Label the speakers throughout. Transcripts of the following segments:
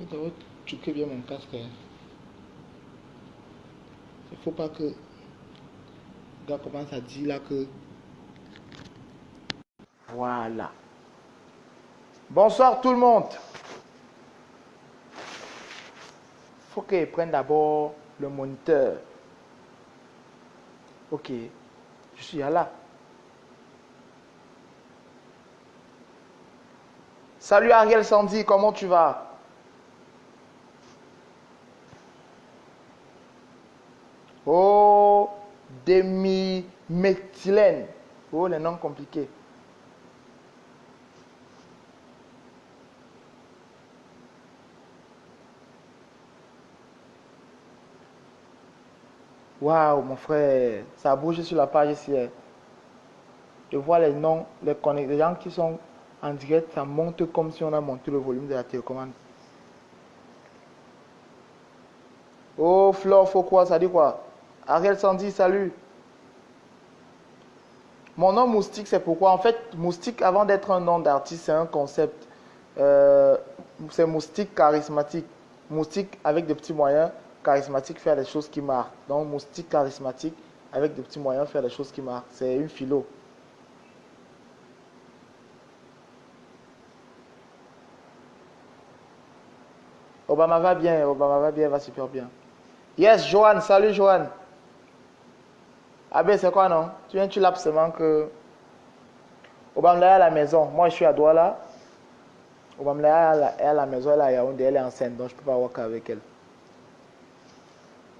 Speaker 1: Je dois checker bien mon casque. Il ne faut pas que le gars commence à dire là que... Voilà. Bonsoir tout le monde. Il faut qu'il prenne d'abord le moniteur. Ok. Je suis là. Salut Ariel Sandy, comment tu vas? Oh, demi-méthylène. Oh, les noms compliqués. Waouh, mon frère, ça a bougé sur la page ici. Je vois les noms, les gens qui sont en direct, ça monte comme si on a monté le volume de la télécommande. Oh, Flore, faut quoi? Ça dit quoi? Ariel Sandy, salut. Mon nom Moustique, c'est pourquoi? En fait, Moustique, avant d'être un nom d'artiste, c'est un concept. Euh, c'est Moustique charismatique. Moustique avec des petits moyens, charismatique, faire des choses qui marquent. Donc, Moustique charismatique, avec des petits moyens, faire des choses qui marquent. C'est une philo. Obama va bien, va super bien. Yes, Johan, salut Johan. Ah ben c'est quoi non? Tu l'as seulement que Obama est à la maison. Moi je suis à Douala. Obama est à la maison, elle est à Yaoundé, elle est enceinte, donc je ne peux pas work avec elle.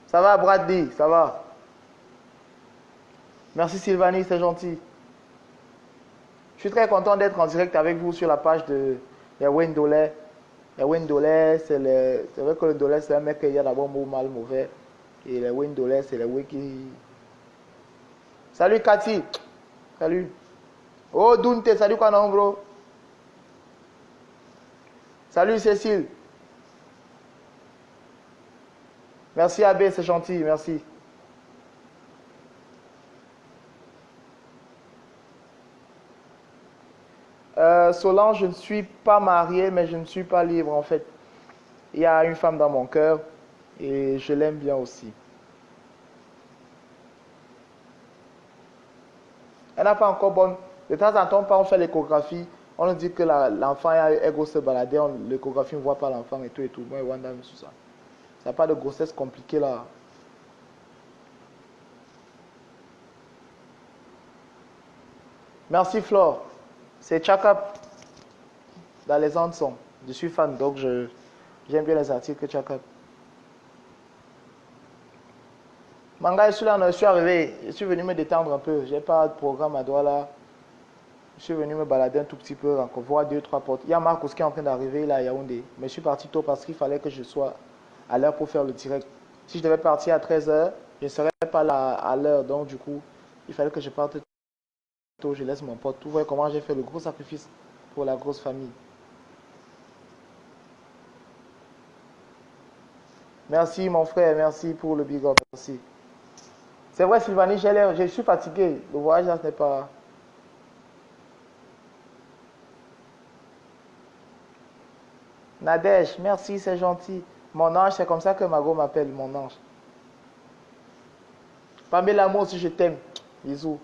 Speaker 1: Ça va Brady, ça va. Merci Sylvanie, c'est gentil. Je suis très content d'être en direct avec vous sur la page de Wayne Dolay. Wayne Dolay, c'est vrai que le Dolay c'est un mec qui a d'abord mot mal mauvais. Et les Wayne Dolay, c'est les Wayne qui... Salut Cathy. Salut. Oh Dunte, salut quoi non bro? Salut Cécile. Merci Abbé, c'est gentil, merci. Solange, je ne suis pas marié, mais je ne suis pas libre en fait. Il y a une femme dans mon cœur et je l'aime bien aussi. Elle n'a pas encore bonne. De temps en temps, on fait l'échographie. On nous dit que l'enfant est gros se balader. L'échographie ne voit pas l'enfant et tout et tout. Moi, Wanda, sur ça. Ça n'a pas de grossesse compliquée là. Merci Flore. C'est Chaka dans les Ansons. Je suis fan donc j'aime bien les articles que Chaka. Manga, je suis là, je suis arrivé. Je suis venu me détendre un peu. J'ai pas de programme à Douala. Je suis venu me balader un tout petit peu, voir deux, trois portes. Il y a Marcos qui est en train d'arriver là à Yaoundé. Mais je suis parti tôt parce qu'il fallait que je sois à l'heure pour faire le direct. Si je devais partir à 13h, je ne serais pas là à l'heure. Donc du coup, il fallait que je parte tôt. Je laisse mon pote. Tout voyez comment j'ai fait le gros sacrifice pour la grosse famille. Merci mon frère, merci pour le big up. Merci. C'est vrai Sylvanie, je suis fatigué. Le voyage là, ce n'est pas... Nadège, merci, c'est gentil. Mon ange, c'est comme ça que Margot m'appelle, mon ange. Pamela, moi aussi, je t'aime. Bisous.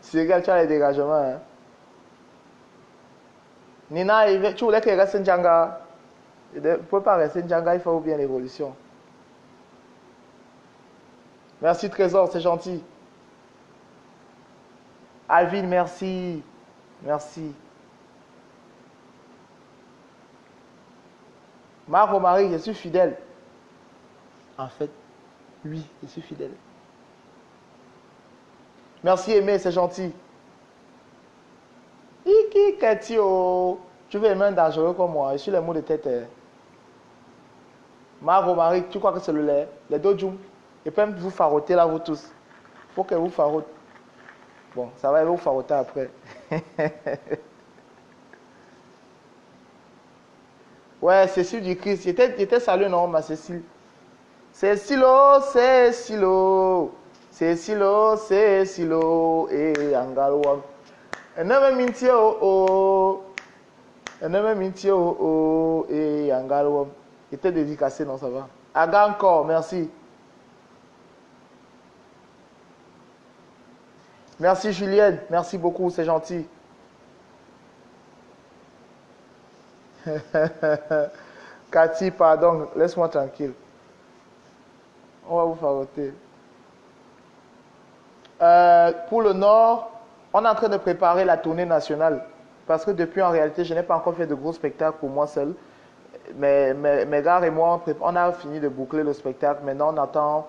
Speaker 1: Cyril, tu as les dégagements. Hein? Nina, tu voulais qu'il reste Ndjanga. Il ne peut pas rester Ndjanga, il faut bien l'évolution. Merci Trésor, c'est gentil. Alvin, merci. Merci. Marc Romary, je suis fidèle. En fait, oui, je suis fidèle. Merci Aimé, c'est gentil. Iki Ketio. Tu veux aimer un dangereux comme moi, je suis les mots de tête. Marc Romary, tu crois que c'est le lait? Les deux jums. Et puis vous faroter là, vous tous. Faut que vous farote. Bon, ça va, vous faroter après. Ouais, Cécile du Christ. Il était salué, non, ma Cécile. Cécilo, Cécilo. Cécilo, Cécilo. Et Angaloa. Eneme minti oh oh. Eneme minti oh oh. Et Angaloa. Il était dédicacé, non, ça va. Aga encore, merci. Merci Julienne, merci beaucoup, c'est gentil. Cathy, pardon, laisse-moi tranquille. On va vous fagoter. Pour le Nord, on est en train de préparer la tournée nationale. Parce que depuis, en réalité, je n'ai pas encore fait de gros spectacles pour moi seul. Mais mes gars et moi, on a fini de boucler le spectacle. Maintenant, on attend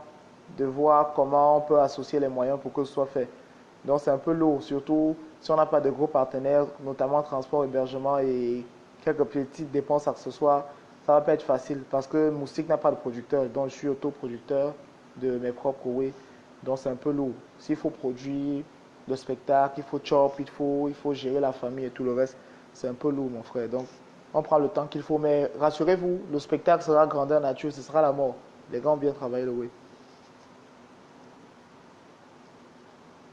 Speaker 1: de voir comment on peut associer les moyens pour que ce soit fait. Donc, c'est un peu lourd, surtout si on n'a pas de gros partenaires, notamment transport, hébergement et quelques petites dépenses accessoires. Ça ne va pas être facile parce que Moustique n'a pas de producteur. Donc, je suis autoproducteur de mes propres way. Donc, c'est un peu lourd. S'il faut produire le spectacle, il faut chop, il faut gérer la famille et tout le reste, c'est un peu lourd, mon frère. Donc, on prend le temps qu'il faut. Mais rassurez-vous, le spectacle sera grandeur nature, ce sera la mort. Les gars ont bien travaillé le way.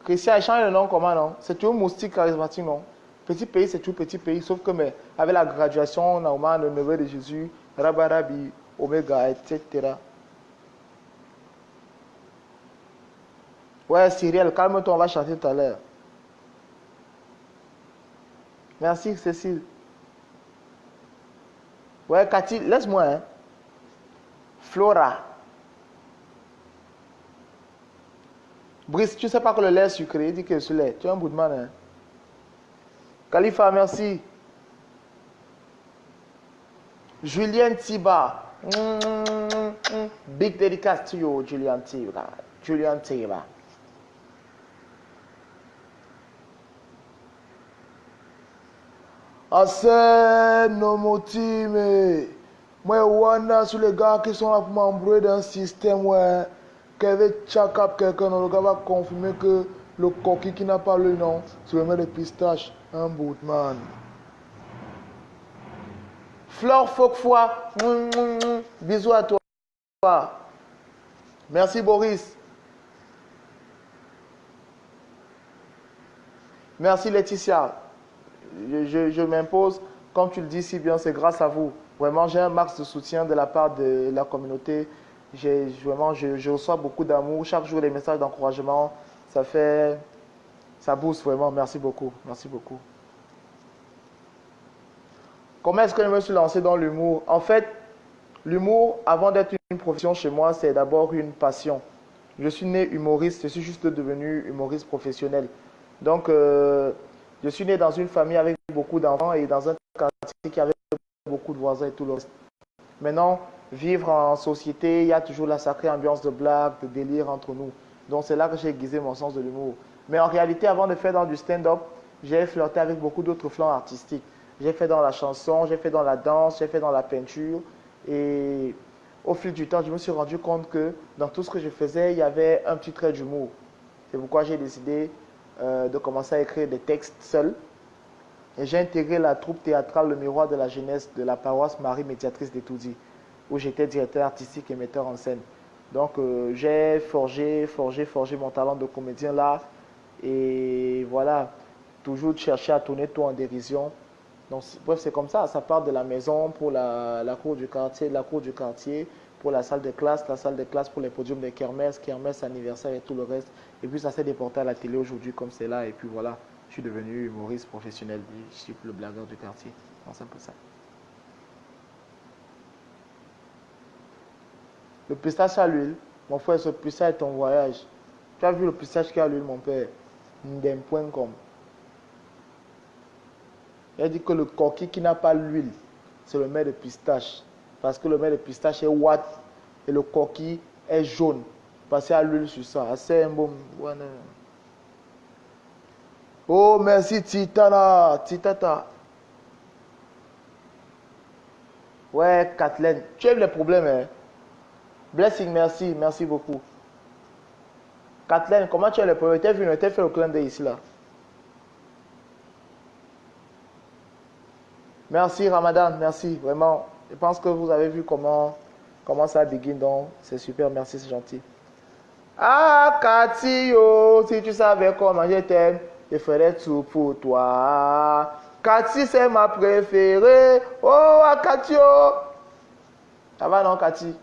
Speaker 1: Christian, change le nom comment, non? C'est toujours Moustique charismatique, non? Petit pays, c'est toujours petit pays, sauf que mais, avec la graduation, normalement, le neveu de Jésus, Rabarabi, Omega, etc. Ouais, Cyrielle, calme-toi, on va chanter tout à l'heure. Merci, Cécile. Ouais, Cathy, laisse-moi, hein. Flora. Brice, tu sais pas que le lait est sucré, il dit que c'est lait. Tu es un bout de man, hein. Khalifa, merci. Julien Tiba. Big dédicace to you, Julien Tiba. Julien Tiba. Assez nomotime. Moi, Wanda, sur les gars qui sont là pour m'embrouiller dans un système, ouais. Qu'avec Chakap, quelqu'un, le gars va confirmer que le coquille qui n'a pas le nom, c'est le mec de pistache, un bout de man. Flore Fauquefoy, bisous à toi. Merci Boris. Merci Laetitia. Je m'impose, comme tu le dis si bien, c'est grâce à vous. Vraiment, j'ai un max de soutien de la part de la communauté. Je reçois beaucoup d'amour. Chaque jour, des messages d'encouragement. Ça booste vraiment. Merci beaucoup. Merci beaucoup. Comment est-ce que je me suis lancé dans l'humour? En fait, l'humour, avant d'être une profession chez moi, c'est d'abord une passion. Je suis né humoriste, je suis juste devenu humoriste professionnel. Donc, je suis né dans une famille avec beaucoup d'enfants et dans un quartier qui avait beaucoup de voisins et tout le reste. Maintenant, vivre en société, il y a toujours la sacrée ambiance de blague, de délire entre nous. Donc, c'est là que j'ai aiguisé mon sens de l'humour. Mais en réalité, avant de faire dans du stand-up, j'ai flirté avec beaucoup d'autres flancs artistiques. J'ai fait dans la chanson, j'ai fait dans la danse, j'ai fait dans la peinture. Et au fil du temps, je me suis rendu compte que dans tout ce que je faisais, il y avait un petit trait d'humour. C'est pourquoi j'ai décidé de commencer à écrire des textes seul. Et j'ai intégré la troupe théâtrale Le Miroir de la Jeunesse de la paroisse Marie Médiatrice d'Etoudi, où j'étais directeur artistique et metteur en scène. Donc j'ai forgé mon talent de comédien là. Et voilà, toujours chercher à tourner tout en dérision. Donc, bref, c'est comme ça part de la maison pour la cour du quartier, pour la salle de classe pour les podiums de kermesse anniversaire et tout le reste. Et puis ça s'est déporté à la télé aujourd'hui comme c'est là. Et puis voilà, je suis devenu humoriste professionnel, je suis le blagueur du quartier. Donc, c'est un peu ça. Le pistache à l'huile, mon frère, ce pistache est ton voyage. Tu as vu le pistache qui a l'huile, mon père? Ndem.com. Il a dit que le coquille qui n'a pas l'huile, c'est le mets de pistache. Parce que le mets de pistache est watt et le coquille est jaune. Passez à l'huile sur ça. C'est un bon. Oh, merci Titana. Titata. Ouais, Kathleen. Tu aimes les problèmes, hein? Blessing, merci. Merci beaucoup. Kathleen, comment tu as les problèmes? Tu as vu, tu as fait le clin d'œil ici, là. Merci Ramadan, merci, vraiment. Je pense que vous avez vu comment ça begin, donc c'est super, merci, c'est gentil. Ah, Cathy, oh, si tu savais comment je t'aime, je ferais tout pour toi. Cathy, c'est ma préférée. Oh, ah, Cathy, oh. Ça va, non, Cathy?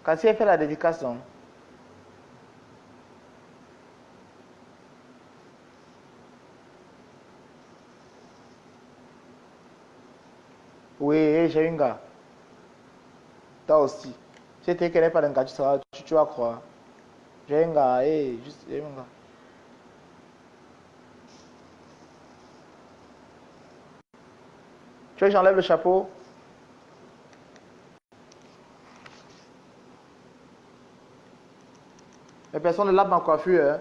Speaker 1: Cathy, elle fait la dédicace, non? Oui, j'ai une gars. Toi aussi. Si tu ne connais pas d'un gars, tu vas croire. J'ai un gars, juste, j'ai un gars. Tu veux que j'enlève le chapeau? Mais personne ne lave ma coiffure, hein.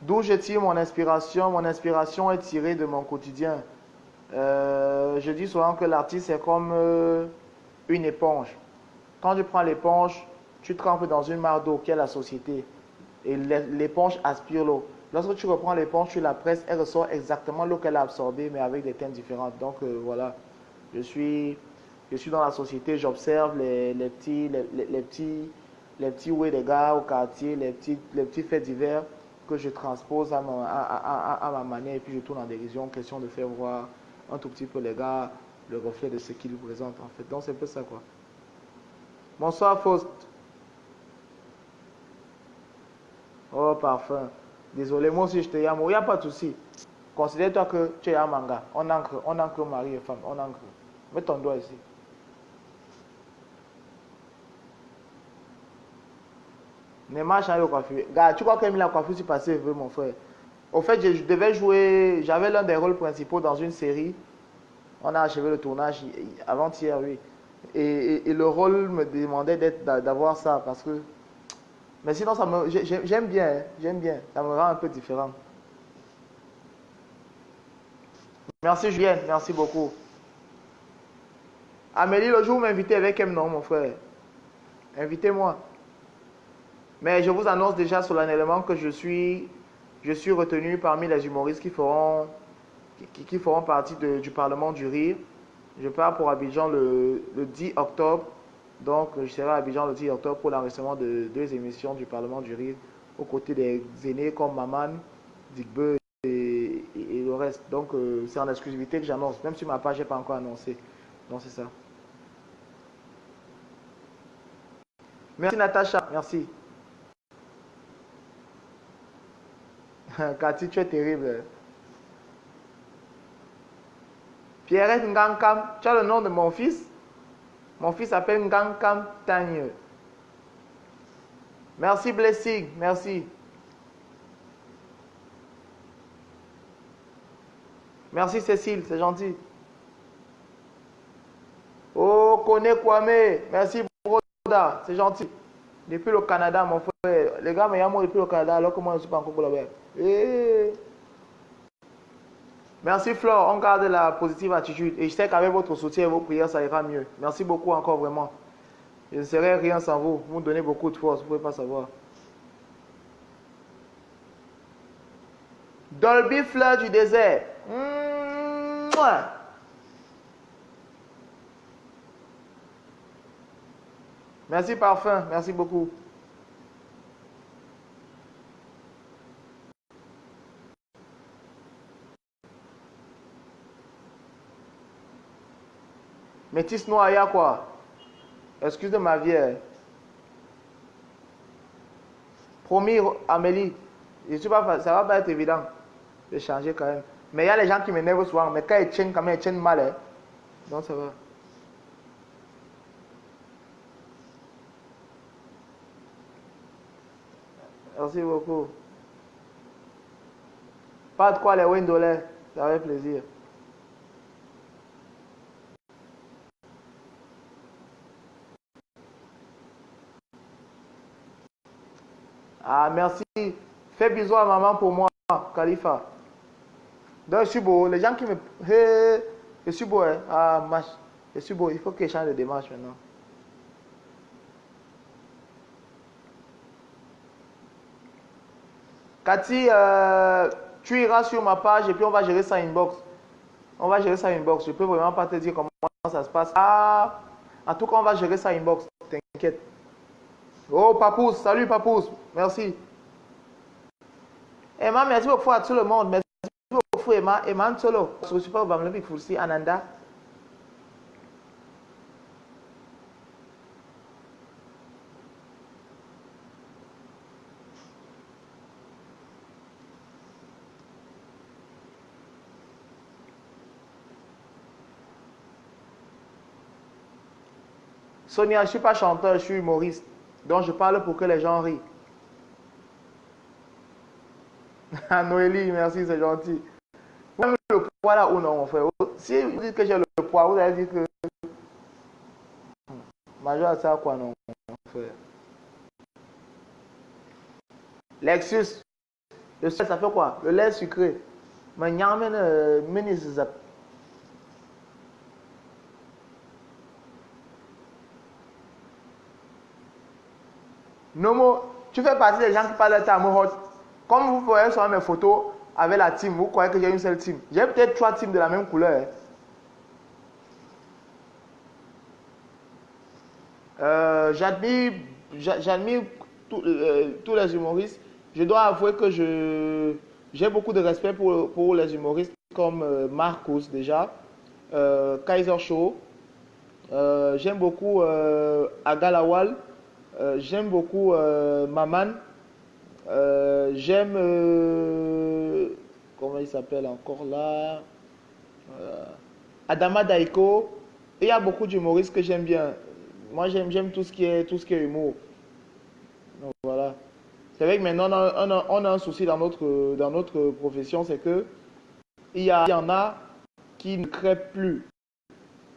Speaker 1: D'où je tire mon inspiration? Mon inspiration est tirée de mon quotidien. Je dis souvent que l'artiste est comme une éponge. Quand tu prends l'éponge, tu trempes dans une mare d'eau qui est la société. Et l'éponge aspire l'eau. Lorsque tu reprends l'éponge, tu la presses, elle ressort exactement l'eau qu'elle a absorbée, mais avec des teintes différentes. Donc voilà, je suis, je suis dans la société, j'observe les petits ouais des gars au quartier, les petits faits divers que je transpose à ma manière et puis je tourne en dérision, question de faire voir un tout petit peu les gars le reflet de ce qu'ils représentent en fait. Donc c'est un peu ça quoi. Bonsoir Faust. Oh parfum. Désolé, moi aussi je te yame. Il n'y a pas de souci. Considère-toi que tu es un manga. On ancre mari et femme. On ancre. Mets ton doigt ici. Neymar a changé de coiffure. Gars, tu crois qu'elle a la coiffure sur passé, mon frère. Au fait, je devais jouer. J'avais l'un des rôles principaux dans une série. On a achevé le tournage avant-hier, oui. Et le rôle me demandait d'avoir ça parce que. Mais sinon, j'aime bien, hein, j'aime bien. Ça me rend un peu différent. Merci Julienne, merci beaucoup. Amélie, le jour où m'invitez avec M, non, mon frère. Invitez-moi. Mais je vous annonce déjà solennellement que je suis retenu parmi les humoristes qui feront partie du Parlement du Rire. Je pars pour Abidjan le 10 octobre. Donc, je serai à Abidjan le 10 octobre pour l'enregistrement de deux émissions du Parlement du Rire aux côtés des aînés comme Maman, Digbe et le reste. Donc, c'est en exclusivité que j'annonce. Même sur ma page, je n'ai pas encore annoncé. Donc, c'est ça. Merci Natacha, merci. Cathy, tu es terrible. Pierrette Ngankam, tu as le nom de mon fils? Mon fils s'appelle Ngankam Tagne. Merci Blessing, merci. Merci Cécile, c'est gentil. Oh, Kone Kwame, merci Broda, c'est gentil. Depuis le Canada, mon frère. Les gars me yammo depuis le Canada alors que moi je ne suis pas encore là-bas. Eh. Merci Flore, on garde la positive attitude. Et je sais qu'avec votre soutien et vos prières, ça ira mieux. Merci beaucoup encore vraiment. Je ne serais rien sans vous. Vous me donnez beaucoup de force, vous ne pouvez pas savoir. Dolby Fleur du désert. Mouah. Merci Parfum, merci beaucoup. Métis noir, il y a quoi? Excuse de ma vie. Promis, Amélie, je suis pas, ça va pas être évident de changer quand même. Mais il y a les gens qui m'énervent souvent, mais quand ils tiennent, quand même, ils tiennent mal. Hein. Donc ça va. Merci beaucoup. Pas de quoi les Wendolais, ça fait plaisir. Ah, merci. Fais bisous à maman pour moi, Khalifa. Donc, je suis beau. Les gens qui me... Hey, je suis beau, hein. Ah, match. Je suis beau. Il faut que je change de démarche maintenant. Cathy, tu iras sur ma page et puis on va gérer ça inbox. On va gérer ça inbox. Je peux vraiment pas te dire comment ça se passe. Ah, en tout cas, on va gérer ça inbox. T'inquiète. Oh, Papous. Salut, Papous. Merci. Emma, merci beaucoup à tout le monde. Merci beaucoup, Emma. Emma, solo. Je ne suis pas au Bamlebi Foussi, Ananda. Sonia, je ne suis pas chanteur, je suis humoriste. Donc, je parle pour que les gens rient. Noélie, merci, c'est gentil. Vous avez le poids là ou non, mon frère? Si vous dites que j'ai le poids, vous allez dire que... Major, ça quoi, non, mon frère? Lexus, le sucre, ça fait quoi? Le lait sucré. Mais il y a un mini zap. Nomo, tu fais partie des gens qui parlent de ta hot. Comme vous voyez sur mes photos avec la team, vous croyez que j'ai une seule team. J'ai peut-être 3 teams de la même couleur. J'admire tous les humoristes. Je dois avouer que j'ai beaucoup de respect pour les humoristes comme Marcus déjà, Kaiser Show. J'aime beaucoup Agalawal. J'aime beaucoup Maman. J'aime... comment il s'appelle encore là? Adama Daiko. Et il y a beaucoup d'humoristes que j'aime bien. Moi, j'aime tout ce qui est humour. Donc voilà. C'est vrai que maintenant, on a un souci dans notre profession, c'est que il y en a qui ne créent plus.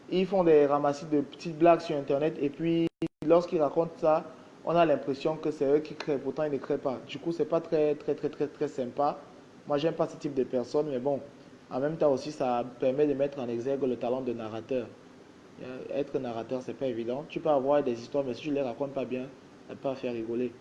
Speaker 1: Ils font des ramassis de petites blagues sur Internet et puis lorsqu'ils racontent ça, on a l'impression que c'est eux qui créent. Pourtant, ils ne créent pas. Du coup, c'est pas très sympa. Moi, j'aime pas ce type de personnes, mais bon, en même temps aussi, ça permet de mettre en exergue le talent de narrateur. Être narrateur, c'est pas évident. Tu peux avoir des histoires, mais si tu ne les racontes pas bien, ça peut pas faire rigoler.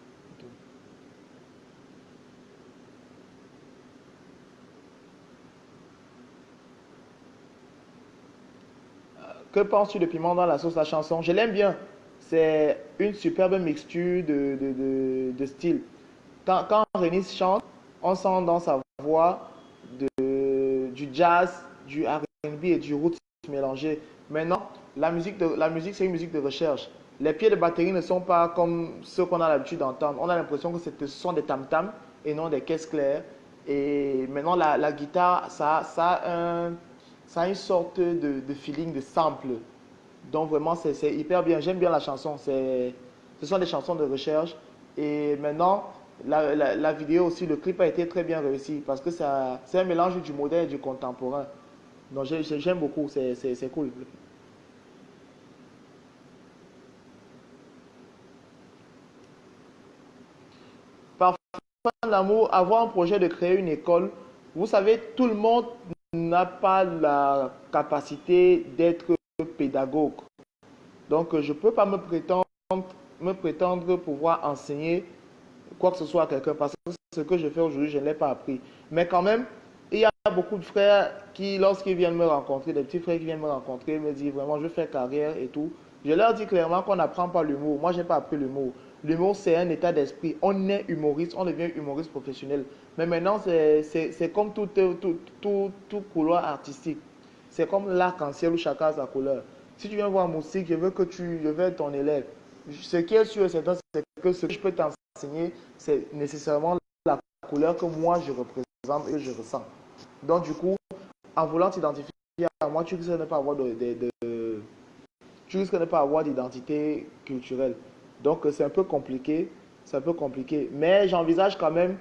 Speaker 1: Que penses-tu de Piment dans la sauce la chanson? Je l'aime bien. C'est une superbe mixture de styles. Quand Renis chante, on sent dans sa voix du jazz, du R&B et du roots mélangés. Maintenant, la musique, c'est une musique de recherche. Les pieds de batterie ne sont pas comme ceux qu'on a l'habitude d'entendre. On a l'impression que ce sont des tam-tams et non des caisses claires. Et maintenant, la guitare, ça a une sorte de feeling, de sample. Donc vraiment, c'est hyper bien. J'aime bien la chanson. Ce sont des chansons de recherche. Et maintenant, la vidéo aussi, le clip a été très bien réussi parce que c'est un mélange du moderne et du contemporain. Donc j'aime beaucoup, c'est cool. Parfois, l'amour, avoir un projet de créer une école, vous savez, tout le monde n'a pas la capacité d'être pédagogue. Donc, je ne peux pas me prétendre pouvoir enseigner quoi que ce soit à quelqu'un parce que ce que je fais aujourd'hui, je ne l'ai pas appris. Mais quand même, il y a beaucoup de frères qui, lorsqu'ils viennent me rencontrer, des petits frères qui viennent me rencontrer, me disent vraiment, je veux faire carrière et tout. Je leur dis clairement qu'on n'apprend pas l'humour. Moi, je n'ai pas appris l'humour. L'humour, c'est un état d'esprit. On est humoriste, on devient humoriste professionnel. Mais maintenant, c'est comme tout couloir artistique. C'est comme l'arc-en-ciel où chacun a sa couleur. Si tu viens voir musique, je veux être ton élève. Ce qui est sûr, c'est que ce que je peux t'enseigner, c'est nécessairement la couleur que moi je représente et que je ressens. Donc du coup, en voulant t'identifier à moi, tu risques de ne pas avoir tu risques de ne pas avoir d'identité culturelle. Donc c'est un peu compliqué, Mais j'envisage quand même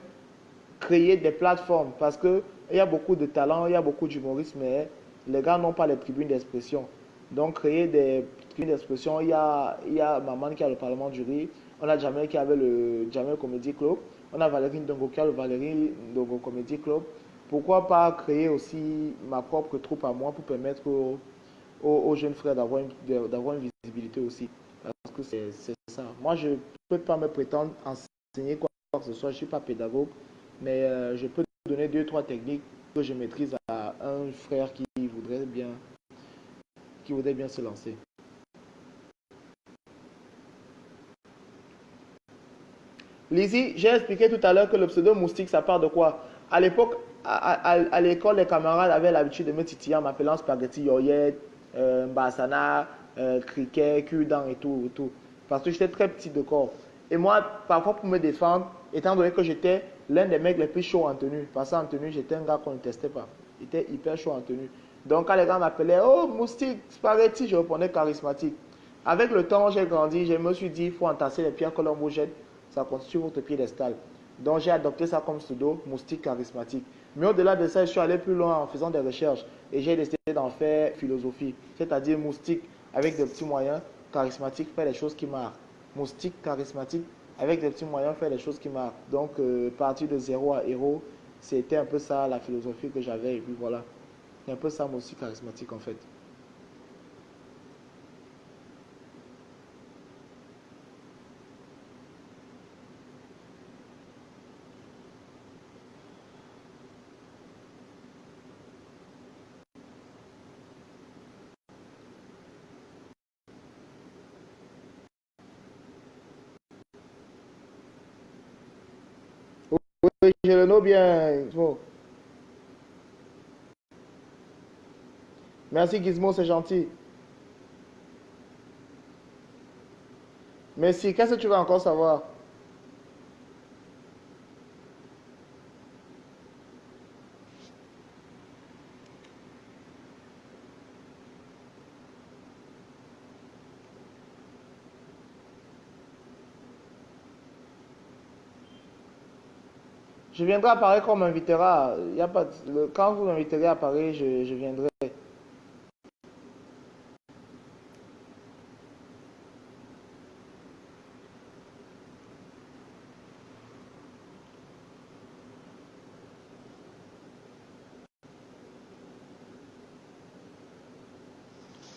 Speaker 1: créer des plateformes parce qu'il y a beaucoup de talents, il y a beaucoup d'humoristes, mais les gars n'ont pas les tribunes d'expression. Donc créer des tribunes d'expression, il y a Maman qui a le Parlement du Rire, on a Jamel qui avait le Jamel Comedy Club, on a Valérie Ndongo qui a le Valérie Ndongo Comedy Club, pourquoi pas créer aussi ma propre troupe à moi pour permettre aux jeunes frères d'avoir une visibilité aussi. Parce que c'est ça. Moi, je ne peux pas me prétendre enseigner quoi que ce soit. Je ne suis pas pédagogue, mais je peux donner deux, trois techniques que je maîtrise à un frère qui voudrait bien se lancer. Lizzie, j'ai expliqué tout à l'heure que le pseudo moustique, ça part de quoi? À l'époque, à l'école, les camarades avaient l'habitude de me titiller en m'appelant spaghetti yoyette, basana, criquet, cul-dent et tout, et tout. Parce que j'étais très petit de corps. Et moi, parfois pour me défendre, étant donné que j'étais l'un des mecs les plus chauds en tenue, parce qu'en tenue, j'étais un gars qu'on ne testait pas. J'étais hyper chaud en tenue. Donc quand les gars m'appelaient, oh moustique, spaghetti, je répondais charismatique. Avec le temps, j'ai grandi, je me suis dit, il faut entasser les pierres que l'on vous jette, ça constitue votre piédestal. Donc j'ai adopté ça comme pseudo, moustique charismatique. Mais au-delà de ça, je suis allé plus loin en faisant des recherches et j'ai décidé d'en faire philosophie, c'est-à-dire moustique avec des petits moyens, charismatique, faire les choses qui marquent. Moustique charismatique avec des petits moyens, faire les choses qui marquent. Donc partir de zéro à héros, c'était un peu ça la philosophie que j'avais et puis voilà. C'est un peu ça moustique charismatique en fait. Oui, je le know bien. Gizmo. Merci Gizmo, c'est gentil. Merci, qu'est-ce que tu veux encore savoir? Je viendrai à Paris quand on m'invitera. Y a pas quand vous m'inviterez à Paris, je viendrai.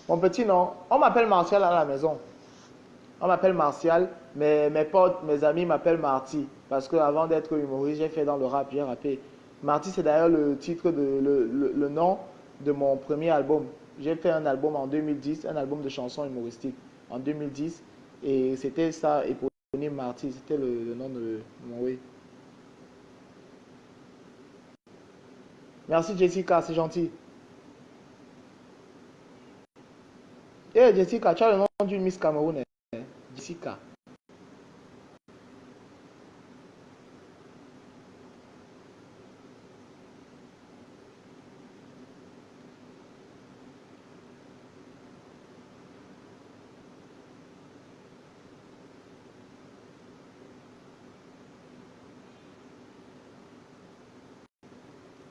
Speaker 1: Mon petit nom, on m'appelle Martial à la maison. On m'appelle Martial, mais mes potes, mes amis m'appellent Marty. Parce que avant d'être humoriste, j'ai fait dans le rap, j'ai rappé. Marty, c'est d'ailleurs le titre le nom de mon premier album. J'ai fait un album en 2010, un album de chansons humoristiques en 2010. Et c'était ça, éponyme Marty, c'était le nom de mon oui. Merci Jessica, c'est gentil. Eh Jessica, tu as le nom d'une Miss Cameroun, hein? Jessica.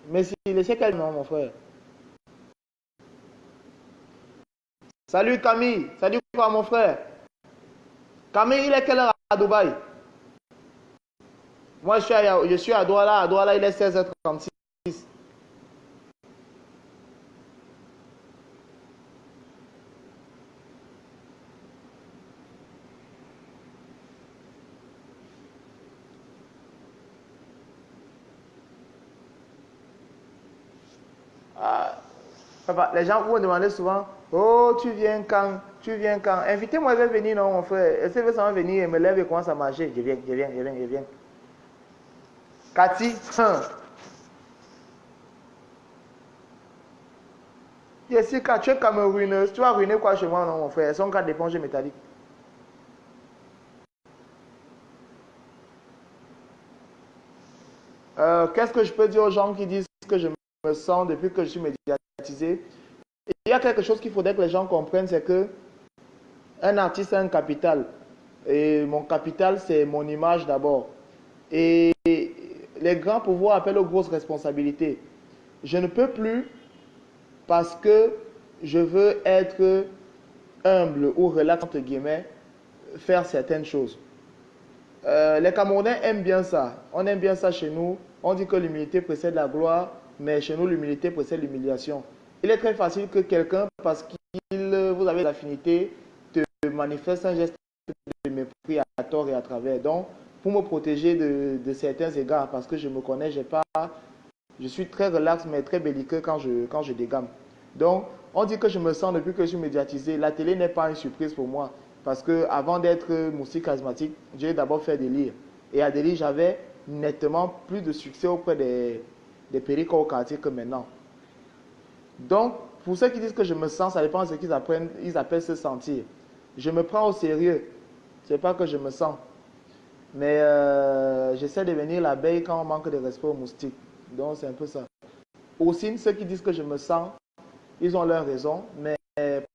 Speaker 1: Mais si, laissez quel nom, mon frère? Salut Camille, salut quoi, mon frère? Camille, il est quelle heure à Dubaï? Moi, je suis à Douala. À Douala, il est 16h36. Ah, papa, les gens vous me demandent souvent, oh, tu viens quand? Tu viens quand? Invitez-moi, elle veut venir, non, mon frère. Elle veut seulement venir et me lève et commence à manger. Je viens, je viens, je viens, je viens. Cathy, Jessica, tu es camerouneuse. Tu vas ruiner quoi chez moi, non, mon frère? Son cas d'éponge métallique. Qu'est-ce que je peux dire aux gens qui disent que je me sens depuis que je suis médiatisé? Il y a quelque chose qu'il faudrait que les gens comprennent, c'est que un artiste a un capital. Et mon capital, c'est mon image d'abord. Et les grands pouvoirs appellent aux grosses responsabilités. Je ne peux plus, parce que je veux être humble ou relax, entre guillemets, faire certaines choses. Les Camerounais aiment bien ça. On aime bien ça chez nous. On dit que l'humilité précède la gloire. mais chez nous, l'humilité précède l'humiliation. Il est très facile que quelqu'un, parce qu'il vous avez l'affinité, te manifeste un geste de mépris à tort et à travers. Donc, pour me protéger de certains égards, parce que je me connais, je suis très relax, mais très belliqueux quand je dégamme. Donc, on dit que je me sens depuis que je suis médiatisé. La télé n'est pas une surprise pour moi. Parce que avant d'être moustique charismatique, j'ai d'abord fait des livres. Et à des livres, j'avais nettement plus de succès auprès des péricles au quartier que maintenant. Donc, pour ceux qui disent que je me sens, ça dépend de ce qu'ils appellent se sentir. Je me prends au sérieux. Ce n'est pas que je me sens. Mais j'essaie de devenir l'abeille quand on manque de respect aux moustiques. Donc, c'est un peu ça. Aussi, ceux qui disent que je me sens, ils ont leur raison, mais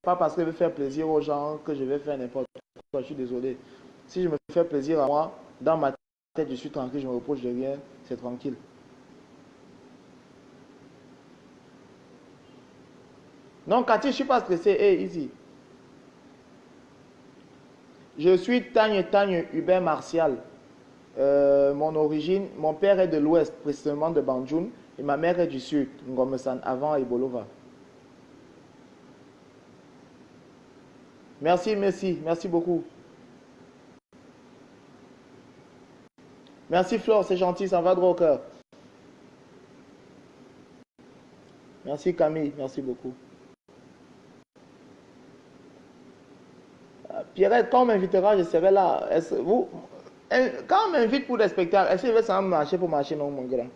Speaker 1: pas parce que je veux faire plaisir aux gens que je vais faire n'importe quoi. Je suis désolé. Si je me fais plaisir à moi, dans ma tête, je suis tranquille, je me reproche de rien, c'est tranquille. Non, Cathy, je ne suis pas stressé. Hey, easy. Je suis Tagne Hubert Martial. Mon père est de l'ouest, précisément de Banjul, et ma mère est du sud, Ngomesan, avant Ibolova. Merci, merci beaucoup. Merci Flore, c'est gentil, ça va droit au cœur. Merci Camille, merci beaucoup. Pierrette, quand on m'invitera, je serai là. Quand on m'invite pour des spectacles, est-ce que ça va marcher pour marcher, non, mon grand?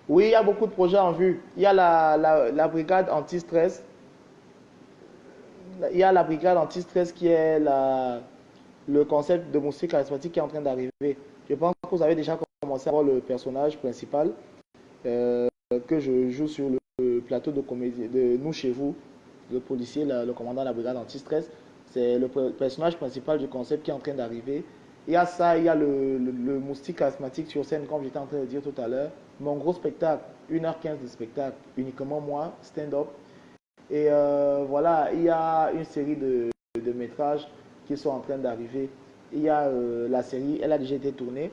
Speaker 1: Oui, il y a beaucoup de projets en vue. Il y a la brigade anti-stress. Il y a la brigade anti-stress qui est le concept de musique charismatique qui est en train d'arriver. Je pense que vous avez déjà commencé à voir le personnage principal que je joue sur le plateau de comédie de Nous chez vous, le policier, le commandant de la brigade anti-stress. C'est le personnage principal du concept qui est en train d'arriver. Il y a ça, il y a le moustique charismatique sur scène, comme j'étais en train de dire tout à l'heure. Mon gros spectacle, 1h15 de spectacle, uniquement moi, stand-up. Et voilà, il y a une série de métrages qui sont en train d'arriver. Il y a la série, elle a déjà été tournée.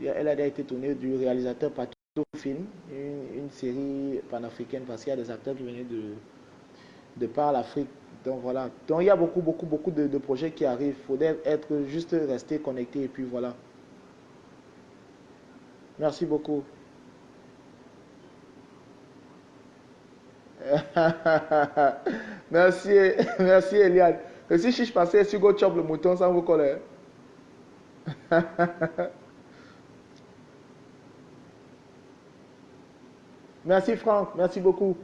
Speaker 1: Elle a déjà été tournée du réalisateur Patou Film, une série panafricaine parce qu'il y a des acteurs qui venaient de par l'Afrique. Donc voilà. Donc il y a beaucoup de projets qui arrivent. Il faudrait être juste rester connecté et puis voilà. Merci beaucoup. Merci, merci Eliane. Et si je passais sur Go Chop le mouton sans vous coller. Merci Franck, merci beaucoup.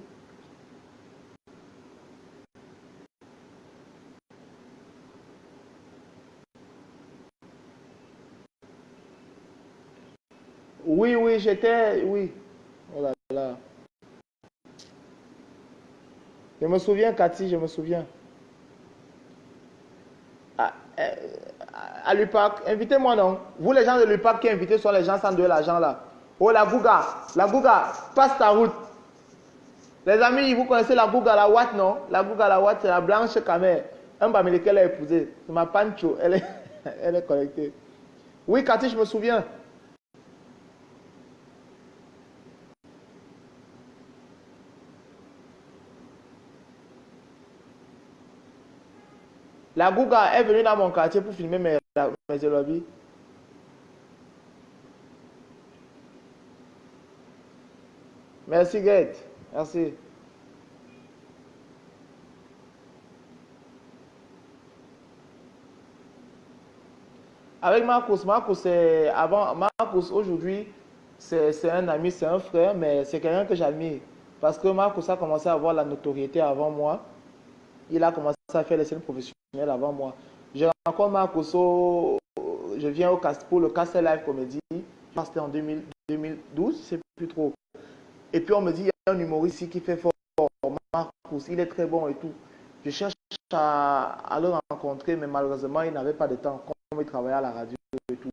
Speaker 1: Oui, oui. Oh là là. Je me souviens, Cathy, je me souviens. À, à l'UPAC, invitez-moi non. Vous, les gens de l'UPAC qui invités sont les gens sans de l'argent là. Oh, la Gouga, passe ta route. Les amis, vous connaissez la Gouga, la Watt, non? La Gouga, la Watt, c'est la blanche camère. Un bamilé qu'elle a épousé. C'est ma pancho, elle est connectée. Oui, Cathy, je me souviens. La Gouga est venue dans mon quartier pour filmer mes lobbies. Merci, Gate. Merci. Avec Marcus, c'est avant. Marcus, aujourd'hui, c'est un ami, c'est un frère, mais c'est quelqu'un que j'admire. Parce que Marcus a commencé à avoir la notoriété avant moi. Il a commencé à faire les scènes professionnelles avant moi. Je rencontre Marcus, je viens pour le Castle Live Comedy. C'était en 2012, je ne sais plus trop. Et puis on me dit, il y a un humoriste ici qui fait fort, Marcus, il est très bon et tout. Je cherche à le rencontrer, mais malheureusement, il n'avait pas de temps, comme il travaillait à la radio et tout.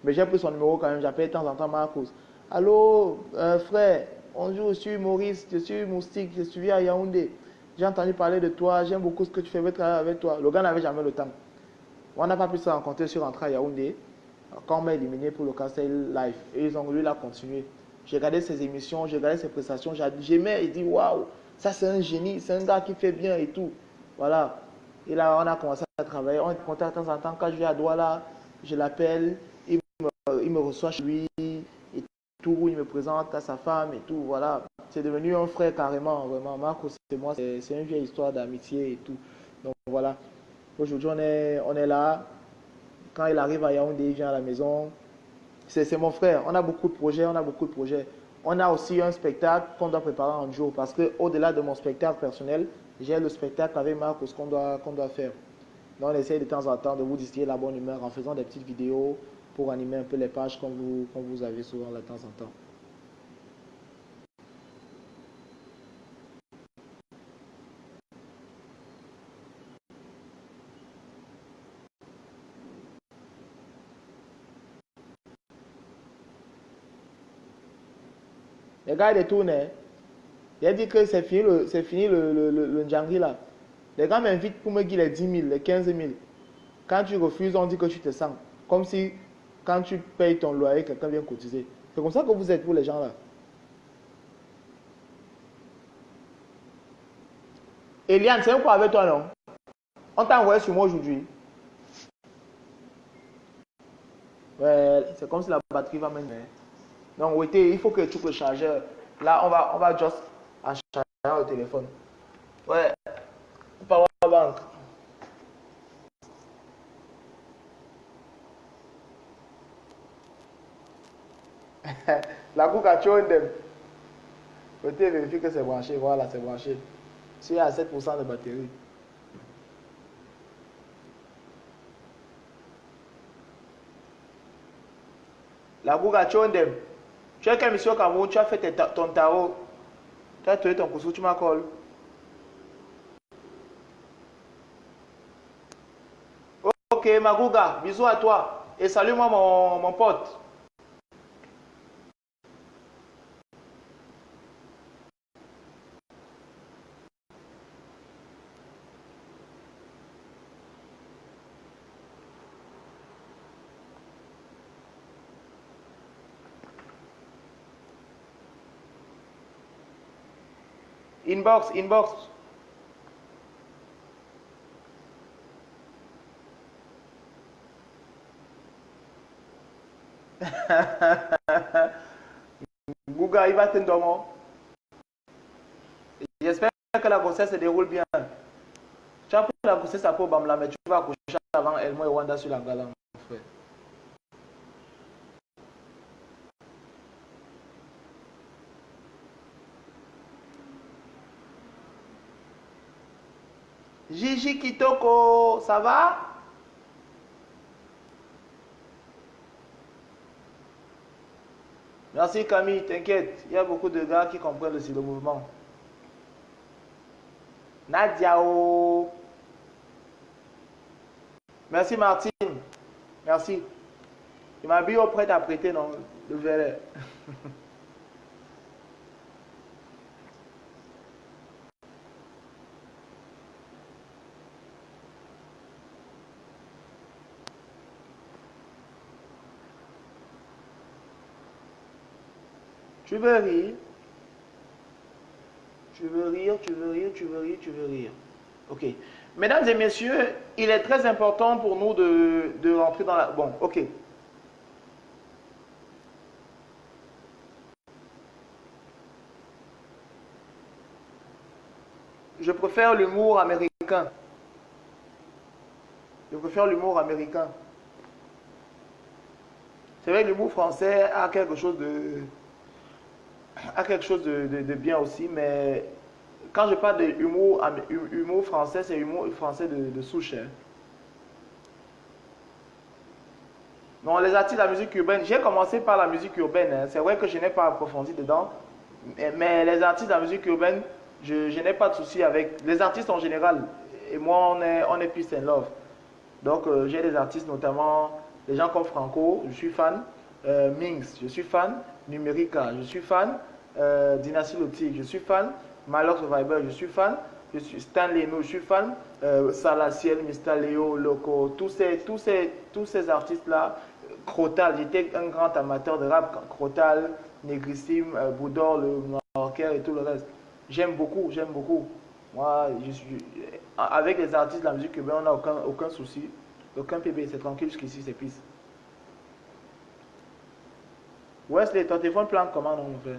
Speaker 1: Mais j'ai pris son numéro quand même, j'appelle de temps en temps Marcus. Allô, frère, bonjour, je suis Maurice, je suis Moustique, je suis à Yaoundé. j'ai entendu parler de toi, j'aime beaucoup ce que tu fais, je veux travailler avec toi. Le gars n'avait jamais le temps. On n'a pas pu se rencontrer sur rentrée à Yaoundé, quand on m'a éliminé pour le Castel Live. Et lui, il a continué. J'ai regardé ses émissions, j'ai regardé ses prestations, j'aimais, il dit waouh, ça c'est un génie, c'est un gars qui fait bien et tout. Voilà. Et là, on a commencé à travailler, on est en contact de temps en temps. Quand je vais à Douala, je l'appelle, il me reçoit chez lui et tout, il me présente à sa femme et tout. Voilà. C'est devenu un frère carrément, vraiment. Marco, c'est moi, c'est une vieille histoire d'amitié et tout. Donc voilà. Aujourd'hui, on est là. Quand il arrive à Yaoundé, il vient à la maison. C'est mon frère. On a beaucoup de projets, on a beaucoup de projets. On a aussi un spectacle qu'on doit préparer en jour parce qu'au-delà de mon spectacle personnel, j'ai le spectacle avec Marcos qu'on doit faire. Donc on essaie de temps en temps de vous distiller la bonne humeur en faisant des petites vidéos pour animer un peu les pages comme vous avez souvent de temps en temps. Les gars, ils détournent. Il a dit que c'est fini le Njangri là. Les gars m'invitent pour me dire les 10 000, les 15 000. Quand tu refuses, on dit que tu te sens. Comme si quand tu payes ton loyer, quelqu'un vient cotiser. C'est comme ça que vous êtes pour les gens là. Eliane, c'est quoi avec toi non? On t'a envoyé sur moi aujourd'hui. Ouais, c'est comme si la batterie va mener. Donc, oui, il faut que tu le chargeur. Là, on va juste en charger le téléphone. Ouais, power bank. La coupe a tué un dem. Peut-être vérifier que c'est branché. Voilà, c'est branché. C'est à 7% de batterie. La coupe a tué un dem. Tu as quelle mission au Cameroun? Tu as fait ton tarot. Tu as tué ton coussou, tu m'accolles. Ok, Magouga, bisous à toi. Et salue-moi mon pote. Inbox, inbox. Gouga, il va te dormir. J'espère que la grossesse se déroule bien. Tu as pris la grossesse à peau Bamla, mais tu vas accoucher avant Elmo et Wanda sur la galant, mon frère. Gigi Kitoko, ça va? Merci Camille, t'inquiète, il y a beaucoup de gars qui comprennent le mouvement. Nadia, oh. Merci Martine, merci. Il m'a bien prêt à prêter non, le verre. Tu veux rire? Tu veux rire, tu veux rire, tu veux rire, tu veux rire. Ok. Mesdames et messieurs, il est très important pour nous de rentrer dans la... Bon, ok. Je préfère l'humour américain. Je préfère l'humour américain. C'est vrai que l'humour français a quelque chose de bien aussi, mais quand je parle d'humour humour français, c'est humour français de souche. Hein. Non, les artistes de la musique urbaine, j'ai commencé par la musique urbaine. Hein. C'est vrai que je n'ai pas approfondi dedans, mais les artistes de la musique urbaine, je n'ai pas de souci avec les artistes en général. Et moi, on est peace and love. Donc, j'ai des artistes, notamment des gens comme Franco, je suis fan. Minx, je suis fan. Numérica, je suis fan. Dynasty Lotique, je suis fan. Malor Survivor, je suis fan. je suis Stanley No, je suis fan. Salaciel, Mr. Léo, Loco, tous ces artistes-là. Crotal, j'étais un grand amateur de rap. Crotal, Négrissime, Boudor, le Marquer et tout le reste. J'aime beaucoup, j'aime beaucoup. Moi, avec les artistes de la musique cubaine, on n'a aucun souci. Aucun PB, c'est tranquille jusqu'ici, c'est pisse. Wesley, ton téléphone plante comment, mon frère?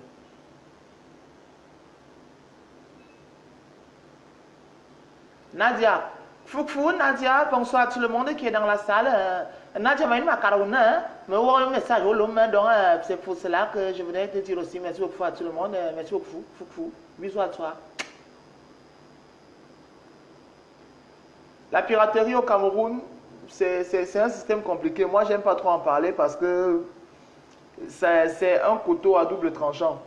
Speaker 1: Nadia, Foufou, Nadia, bonsoir à tout le monde qui est dans la salle. Nadia m'a une macaroni, mais on un message au l'homme, donc c'est pour cela que je voudrais te dire aussi merci beaucoup à tout le monde. Merci beaucoup, Foufou. Bisous à toi. La piraterie au Cameroun, c'est un système compliqué. Moi, j'aime pas trop en parler parce que c'est un couteau à double tranchant.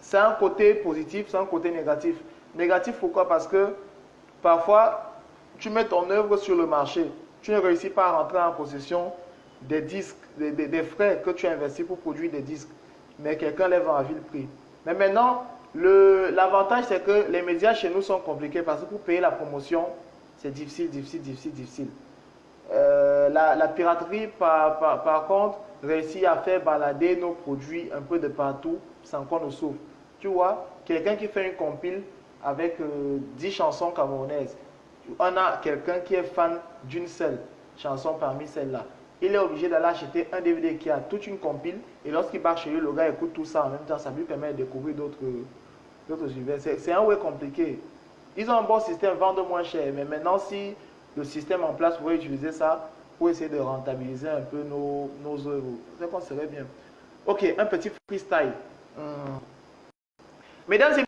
Speaker 1: C'est un côté positif, c'est un côté négatif. Négatif pourquoi? Parce que parfois, tu mets ton œuvre sur le marché. Tu ne réussis pas à rentrer en possession des disques, des frais que tu as investis pour produire des disques. Mais quelqu'un lève en ville prix. Mais maintenant, l'avantage, c'est que les médias chez nous sont compliqués parce que pour payer la promotion, c'est difficile, difficile, difficile, difficile. La piraterie, par contre, réussit à faire balader nos produits un peu de partout sans qu'on nous sauve. Tu vois, quelqu'un qui fait une compile avec 10 chansons camerounaises, on a quelqu'un qui est fan d'une seule chanson parmi celles-là. Il est obligé d'aller acheter un DVD qui a toute une compile et lorsqu'il part chez lui, le gars écoute tout ça en même temps, ça lui permet de découvrir d'autres univers. C'est un way compliqué. Ils ont un bon système, vendent moins cher, mais maintenant si le système en place pourrait utiliser ça pour essayer de rentabiliser un peu nos œuvres, c'est qu'on serait bien. Ok, un petit freestyle. Mesdames et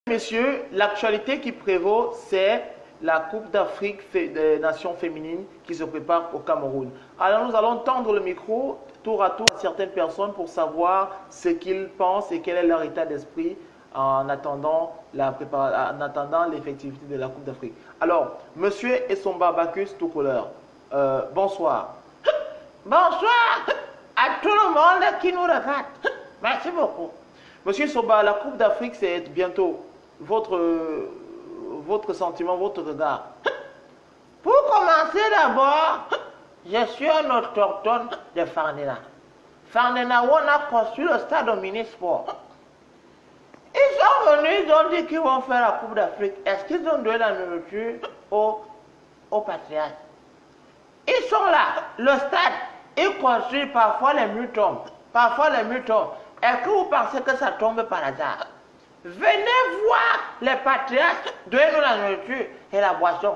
Speaker 1: messieurs, l'actualité qui prévaut, c'est la Coupe d'Afrique des Nations féminines qui se prépare au Cameroun. Alors nous allons tendre le micro tour à tour à certaines personnes pour savoir ce qu'ils pensent et quel est leur état d'esprit en attendant l'effectivité de la Coupe d'Afrique. Alors, monsieur Essomba Bacchus tout couleur, bonsoir. Bonsoir à tout le monde qui nous regarde. Merci beaucoup. Monsieur Soba, la Coupe d'Afrique, c'est bientôt. Votre sentiment, votre regard. Pour commencer d'abord, je suis un autochtone de Fardena. Fardena, où on a construit le stade au Minisport. Ils sont venus, ils ont dit qu'ils vont faire la Coupe d'Afrique. Est-ce qu'ils ont donné la nourriture aux patriotes? Ils sont là, le stade, ils construisent, parfois les murs tombent. Parfois les murs tombent. Est-ce que vous pensez que ça tombe par hasard? Venez voir les patriotes, donnez-nous la nourriture et la boisson.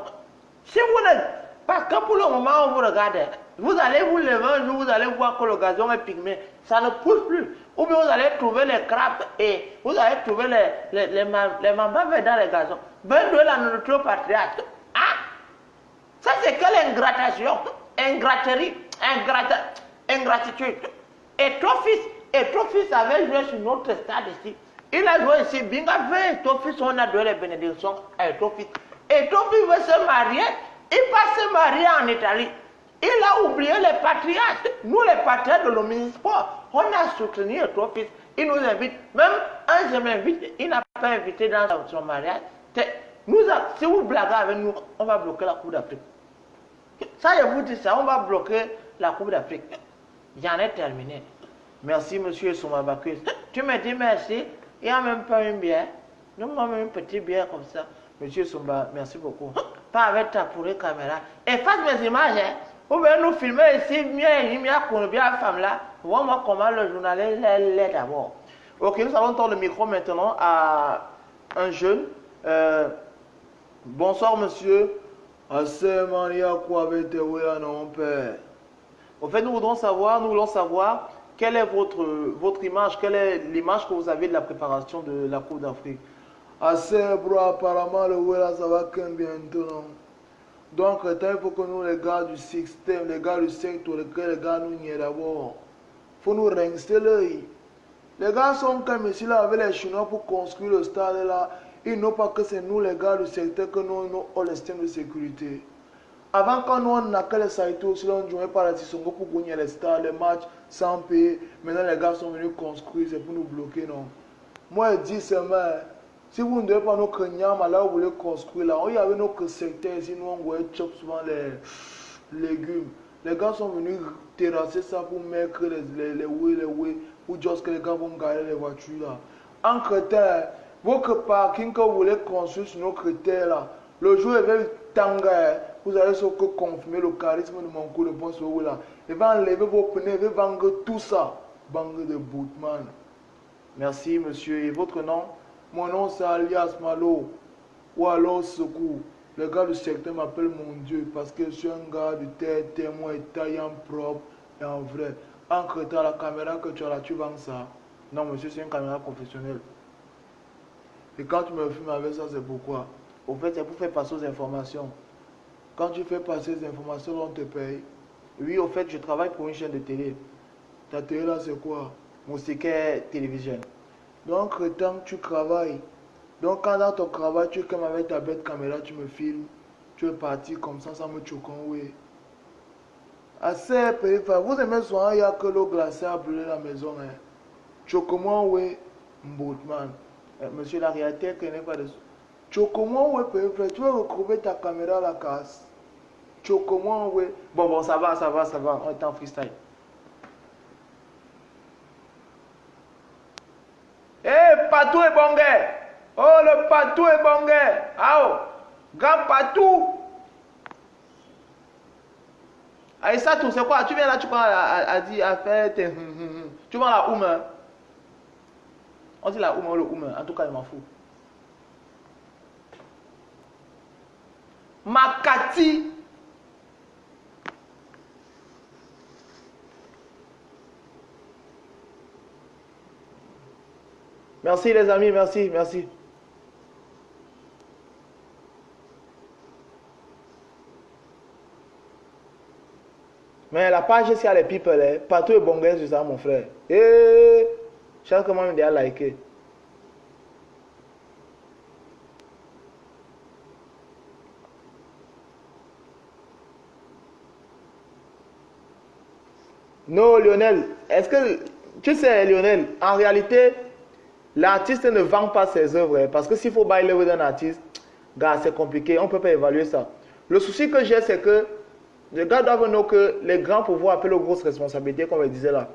Speaker 1: Si vous ne... Parce que pour le moment, on vous regarde. Vous allez vous lever un jour, vous allez voir que le gazon est pygmée. Ça ne pousse plus. Ou bien vous allez trouver les crabes et vous allez trouver les mambas dans les gazons. Venez donner la nourriture aux patriotes. Hein? Ça, c'est quelle ingratitude? Ingratitude. Et Tofis avait joué sur notre stade ici. Il a joué ici, Bingavé, Tofis, on a donné les bénédictions à Tofis. Et Tofis veut se marier, il va se marier en Italie. Il a oublié les patriotes. Nous, les patriotes de l'Omnisport, on a soutenu Tofis. Il nous invite. Même un, je m'invite, il n'a pas invité dans son mariage. Si vous blaguez avec nous, on va bloquer la Coupe d'Afrique. Ça, je vous dis ça, on va bloquer la Coupe d'Afrique. J'en ai terminé. Merci, monsieur Soumabacus. Tu me dis merci. Il n'y a même pas une bière. Nous même une petite bière comme ça. Monsieur Soumba, merci beaucoup. Pas avec ta pourrie caméra. Efface mes images. Hein. Ou bien nous filmer ici, bien femme là. Vois-moi comment le journaliste l'est d'abord. Ok, nous allons tendre le micro maintenant à un jeune. Bonsoir, monsieur. Assez Maria, quoi avec tes non, père. En fait, nous voulons savoir quelle est votre image, quelle est l'image que vous avez de la préparation de la Coupe d'Afrique. Assez, bro, apparemment, le Wela, ça va qu'un bientôt, non? Donc, il faut que nous, les gars du système, les gars du secteur, les gars nous y est d'abord. Il faut nous rincer l'œil. Les gars sont comme ici, là, avec les Chinois pour construire le stade, là. Ils n'ont pas que c'est nous, les gars du secteur, que nous avons le système de sécurité. Avant, quand nous, on a que les Saito, si on jouait par la Tissongo pour gagner les stars, les matchs sans payer, maintenant les gars sont venus construire, c'est pour nous bloquer, non. Moi, je dis seulement, Si vous ne donnez pas nos crâniens, là où vous voulez construire, là, il y avait nos secteurs ici, nous on voyait chop souvent les légumes. Les gars sont venus terrasser ça pour mettre les way, ou juste que les gars vont garer les voitures là. En critère, votre parking que vous voulez construire sur nos critères là, le jour où il va tanguer, vous allez se confirmer le charisme de mon coup de poing sur vous là. Il va enlever vos pneus, il va vendre tout ça. Banque de Bootman. Merci monsieur. Et votre nom? Mon nom c'est Alias Malo. Ou alors Secours. Les gars du secteur m'appellent mon Dieu parce que je suis un gars de terre, témoin et taillant propre et en vrai. Entre temps, la caméra que tu as là, tu vends ça. Non monsieur, c'est une caméra professionnelle. Et quand tu me filmes avec ça, c'est pourquoi? Au fait, c'est pour faire passer aux informations. Quand tu fais passer les informations, on te paye. Oui, au fait, je travaille pour une chaîne de télé. Ta télé là, c'est quoi? Moustiquaire Télévision. Donc, tant que tu travailles, donc quand dans ton travail, tu es comme avec ta bête caméra, tu me filmes, tu es parti comme ça me choquant, oui. Assez, vous aimez souvent, il n'y a que l'eau glacée à brûler la maison, hein. Chocomo, oui, Bootman. Monsieur, la réalité, qu'il n'est pas de... Chocomo, oui, tu veux retrouver ta caméra à la casse. Chocomo, oui. Bon, ça va, on est en freestyle. Patou est bon gars. Oh, le patou est bon gars. Ah, grand patou. Aïssa, tout c'est quoi? Tu viens là, tu prends à faire tes... Tu vois la oum. On dit la oum ou le oum. En tout cas, je m'en fous. Makati. Merci les amis, merci. Mais la page, s'il y a les people, partout est bon gars, c'est ça mon frère. Et chaque comment me déjà liker. Non, Lionel, est-ce que tu sais, Lionel, en réalité, l'artiste ne vend pas ses œuvres parce que s'il faut bailler d'un artiste, gars, c'est compliqué, on ne peut pas évaluer ça. Le souci que j'ai, c'est que les gars doivent know que les grands pouvoirs appellent aux grosses responsabilités, comme je disais là.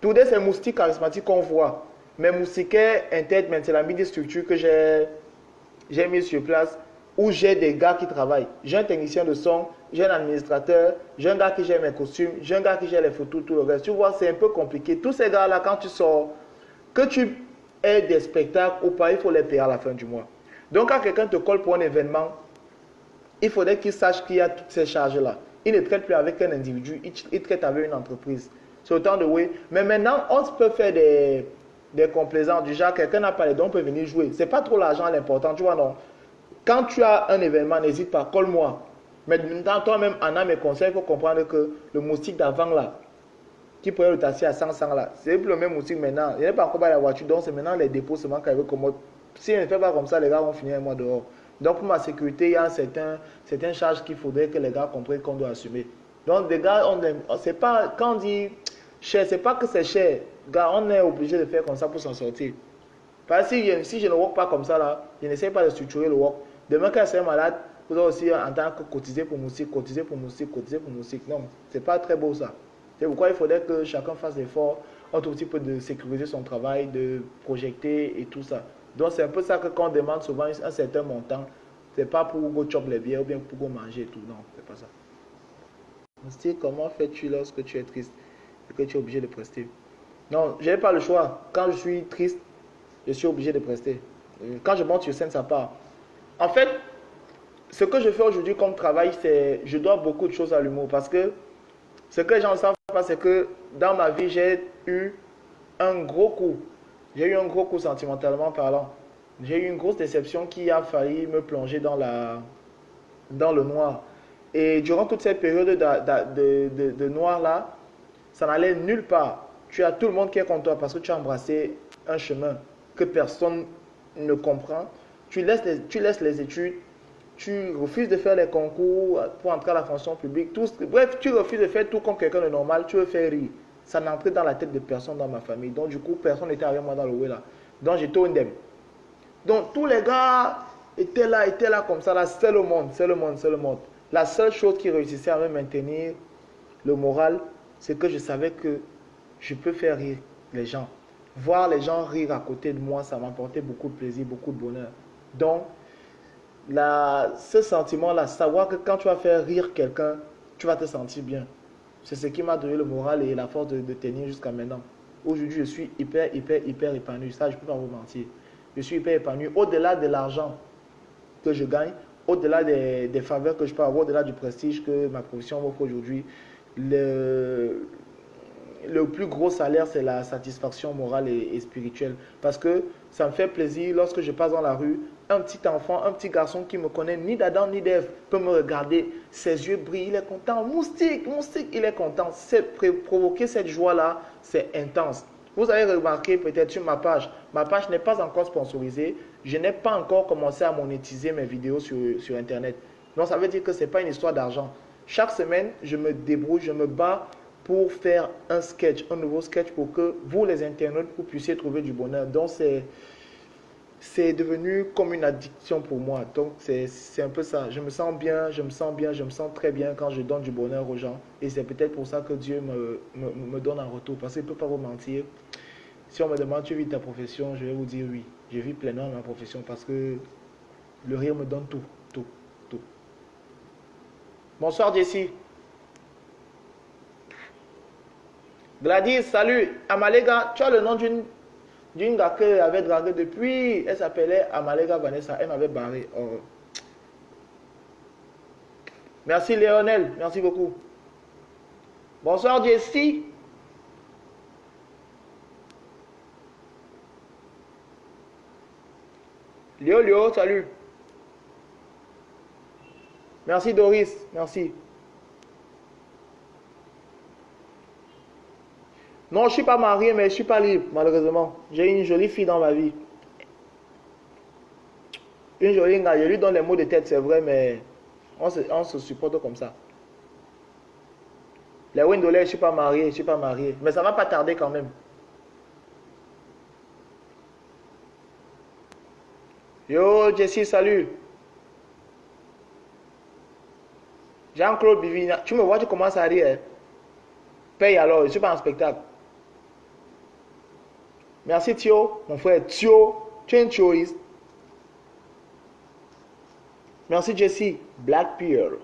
Speaker 1: Tout c'est moustiques charismatiques qu'on voit. Mais moustiquaires, entertainment, c'est la midi-structure que j'ai mis sur place où j'ai des gars qui travaillent. J'ai un technicien de son, j'ai un administrateur, j'ai un gars qui gère mes costumes, j'ai un gars qui gère les photos, tout le reste. Tu vois, c'est un peu compliqué. Tous ces gars-là, quand tu sors, que tu aies des spectacles ou pas, il faut les payer à la fin du mois. Donc, quand quelqu'un te colle pour un événement, il faudrait qu'il sache qu'il y a toutes ces charges-là. Il ne traite plus avec un individu, il traite avec une entreprise. C'est autant de oui. Mais maintenant, on peut faire des complaisants du genre, quelqu'un n'a pas les dons, on peut venir jouer. C'est pas trop l'argent l'important, tu vois, non. Quand tu as un événement, n'hésite pas, colle-moi. Mais maintenant, toi-même, en âme et conseil, il faut comprendre que le moustique d'avant là, qui pourrait le tasser à 100 là, c'est le même moustique maintenant. Il n'est pas encore à la voiture, donc c'est maintenant les dépôts seulement qu'il veut commode. Si on ne fait pas comme ça, les gars vont finir un mois dehors. Donc pour ma sécurité, il y a certaines charges qu'il faudrait que les gars comprennent qu'on doit assumer. Donc les gars, c'est pas, quand on dit cher, c'est pas que c'est cher. Gars, on est obligé de faire comme ça pour s'en sortir. Parce que si je ne work pas comme ça là, je n'essaie pas de structurer le work. Demain quand c'est malade, vous allez aussi en tant que cotiser pour moustique. Non, c'est pas très beau ça. C'est pourquoi il faudrait que chacun fasse l'effort, un tout petit peu de sécuriser son travail, de projeter et tout ça. Donc c'est un peu ça que quand on demande souvent un certain montant, c'est pas pour go chop les bières ou bien pour go manger et tout. Non, c'est pas ça. Moustique, comment fais-tu lorsque tu es triste et que tu es obligé de prester? Non, je n'ai pas le choix. Quand je suis triste, je suis obligé de prester. Quand je monte sur scène, ça part. En fait, ce que je fais aujourd'hui comme travail, c'est je dois beaucoup de choses à l'humour. Parce que ce que les gens ne savent pas, c'est que dans ma vie, j'ai eu un gros coup. J'ai eu un gros coup sentimentalement parlant. J'ai eu une grosse déception qui a failli me plonger dans le noir. Et durant toute cette période de noir là, ça n'allait nulle part. Tu as tout le monde qui est contre toi parce que tu as embrassé un chemin que personne ne comprend. Tu laisses les études, tu refuses de faire les concours pour entrer à la fonction publique. Bref, tu refuses de faire tout comme quelqu'un de normal, tu veux faire rire. Ça n'entrait dans la tête de personne dans ma famille. Donc du coup, personne n'était avec moi dans le way là. Donc j'étais indemne. Donc tous les gars étaient là comme ça, là, c'est le monde, c'est le monde, c'est le monde. La seule chose qui réussissait à me maintenir le moral, c'est que je savais que je peux faire rire les gens. Voir les gens rire à côté de moi, ça m'apportait beaucoup de plaisir, beaucoup de bonheur. Donc, ce sentiment-là, savoir que quand tu vas faire rire quelqu'un, tu vas te sentir bien. C'est ce qui m'a donné le moral et la force de tenir jusqu'à maintenant. Aujourd'hui, je suis hyper, hyper, hyper épanoui. Ça, je ne peux pas vous mentir. Je suis hyper épanoui. Au-delà de l'argent que je gagne, au-delà des faveurs que je peux avoir, au-delà du prestige que ma profession m'offre aujourd'hui, le plus gros salaire, c'est la satisfaction morale et spirituelle. Parce que ça me fait plaisir lorsque je passe dans la rue, un petit enfant, un petit garçon qui me connaît ni d'Adam ni d'Ève peut me regarder, ses yeux brillent, il est content. Moustique, il est content. Provoquer cette joie-là, c'est intense. Vous avez remarqué peut-être sur ma page n'est pas encore sponsorisée. Je n'ai pas encore commencé à monétiser mes vidéos sur Internet. Donc ça veut dire que ce n'est pas une histoire d'argent. Chaque semaine, je me débrouille, je me bats pour faire un sketch, un nouveau sketch pour que vous, les internautes, vous puissiez trouver du bonheur. Donc, c'est devenu comme une addiction pour moi. Donc, c'est un peu ça. Je me sens bien, je me sens bien, je me sens très bien quand je donne du bonheur aux gens. Et c'est peut-être pour ça que Dieu me donne un retour. Parce qu'il ne peut pas vous mentir. Si on me demande, tu vis ta profession, je vais vous dire oui. Je vis pleinement ma profession parce que le rire me donne tout, tout, tout. Bonsoir, Jessie. Gladys, salut. Amalega, tu as le nom d'une gars que avait dragué depuis. Elle s'appelait Amalega Vanessa. Elle m'avait barré. Oh. Merci Léonel. Merci beaucoup. Bonsoir Jessie. Léo, salut. Merci Doris. Merci. Non, je ne suis pas marié, mais je ne suis pas libre, malheureusement. J'ai une jolie fille dans ma vie. Une jolie gars. Je lui donne les mots de tête, c'est vrai, mais on se supporte comme ça. Les Wendolais, je ne suis pas marié, je ne suis pas marié. Mais ça ne va pas tarder quand même. Yo, Jessie, salut. Jean-Claude Bivina. Tu me vois, tu commences à rire. Hein? Paye alors, je ne suis pas en spectacle. Merci Thio, mon frère. Thio, tu es un thioiste. Merci Jessie. Black Pearl.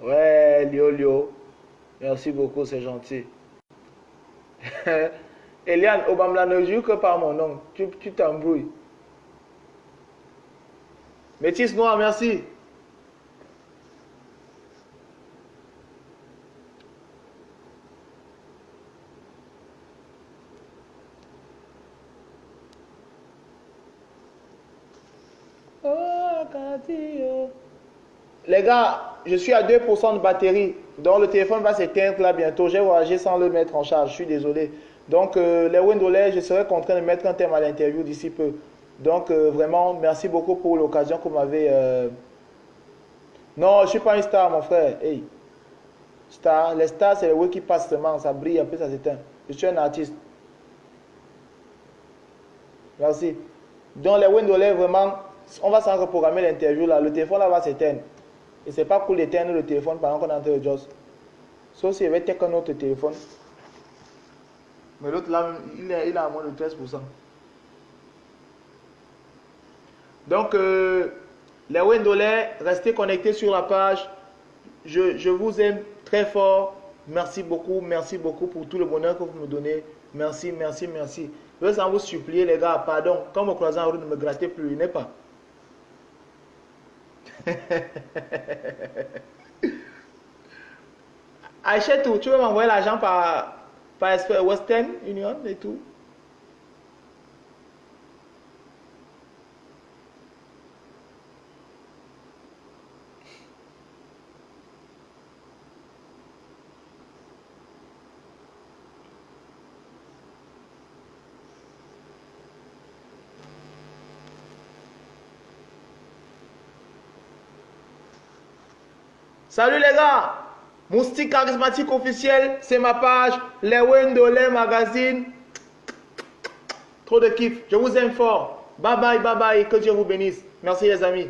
Speaker 1: Ouais, Lio. Merci beaucoup, c'est gentil. Eliane, Obama ne joue que par mon nom. Tu t'embrouilles. Métis noir, merci. Oh, les gars, je suis à 2% de batterie. Donc le téléphone va s'éteindre là bientôt. J'ai voyagé sans le mettre en charge. Je suis désolé. Donc les Wendolais, je serai contraint de mettre un terme à l'interview d'ici peu. Donc vraiment, merci beaucoup pour l'occasion que vous m'avez... Non, je ne suis pas une star, mon frère. Hey. Star, les stars, c'est les web qui passent seulement. Ça brille, après ça s'éteint. Je suis un artiste. Merci. Donc les Wendolais, vraiment, on va s'en reprogrammer l'interview là. Le téléphone là va s'éteindre. Et c'est pas cool d'éteindre le téléphone pendant qu'on est en train de Joss. Sauf s'il y avait un autre téléphone. Mais l'autre là, il a à moins de 13%. Donc, les Wendolais, restez connectés sur la page. Je vous aime très fort. Merci beaucoup pour tout le bonheur que vous me donnez. Merci. Je veux vous supplier, les gars, pardon. Quand me croisez en route, ne me grattez plus, n'est pas. Achète tout. Tu veux m'envoyer l'argent par Western Union et tout. Salut les gars. Moustique charismatique officiel, c'est ma page. Les Wendolé Magazine. Trop de kiff. Je vous aime fort. Bye bye, bye bye. Que Dieu vous bénisse. Merci les amis.